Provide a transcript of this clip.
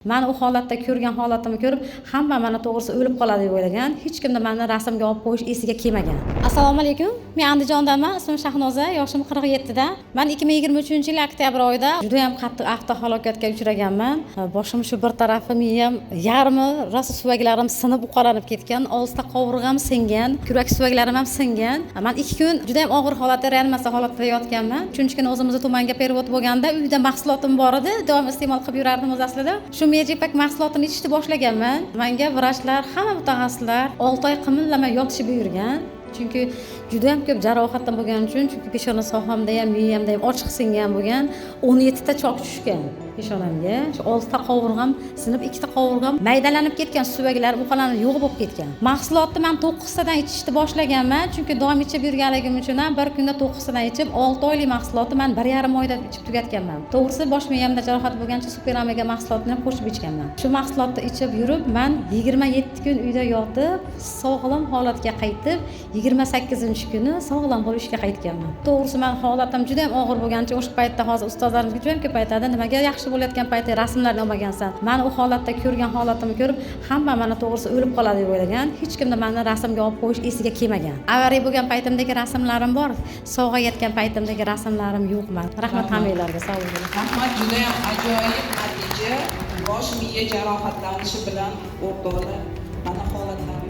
Men u holatda ko'rgan holatimni ko'rib, hamma mana to'g'risi o'lib qoladi deb o'ylagan. Hech kimda meni rasmga olib qo'yish esiga kelmagan. Assalomu alaykum. Men Andijondaman, ismim Shahnoza, yoshim 47 da. Men 2023-yil oktyabr oyida juda ham qattiq avtohalokatga uchraganman. Boshim shu bir tarafi, miyam yarmi, rosa suvaklarim sinib uqalanib ketgan, oltita qovurg'am singan, yurak suvaklarim ham singan. Men 2 kun juda ham og'ir holatda, reanimatsiya holatida yotganman. 3-kuni o'zimizni tumanga perevod bo'lganda, uyda mahsulotim bor edi, davom iste'mol qilib yurardim o'z aslida. Shu Mejipak mahsulotini ichishni boshlaganman. Menga vrachlar, hamma mutaxassislar 6 oy qimillamay yotishni buyurgan. Chunki juda ham ko'p jarohatim bo'lgani uchun, chunki peshona sohamda ham, miyamda ham ochiq singan bo'lgan, 17 ta chok tushgan peshonamga. Shu 6 ta qovurg'am sinib, 2 ta qovurg'am maydalanib ketgan, suvaklarim uqalanib yo'q bo'lib ketgan. Mahsulotni men 9 tadan ichishni boshlaganman, chunki davom ichib yurganligim uchun ham bir kunda 9 tadan ichib, 6 oylik mahsulotni men 1,5 oyda ichib tugatganman. To'g'risi, bosh miyamda jarohat bo'lgancha super omega mahsulotini ham qo'shib ichganman. Shu mahsulotni ichib yurib, men 27 kun uyda yotib, sog'lom holatga qaytib, 28-kuni sog'lom bo'lib ishga qaytganman. To'g'risi, men holatim juda ham og'ir bo'lgancha, o'sha paytda hozir ustozlarim juda ham ko'p aytadi, nimaga yaxshi bo'layotgan paytda rasmlarni olmagansan. Men u holatda ko'rgan holatimni ko'rib, hamma meni to'g'risi o'lib qoladi deb o'ylagan. Hech kimda meni rasmga olib qo'yish esiga kelmagan. Avariya bo'lgan paytimdagi rasmlarim bor, sog'ayotgan paytimdagi rasmlarim yo'q. Rahmat hammanglarga, sog' bo'ling. Rahmat, juda ham ajoyib natija. Bosh miya jarohatlanishi bilan o'rtoqlar mana holatlarni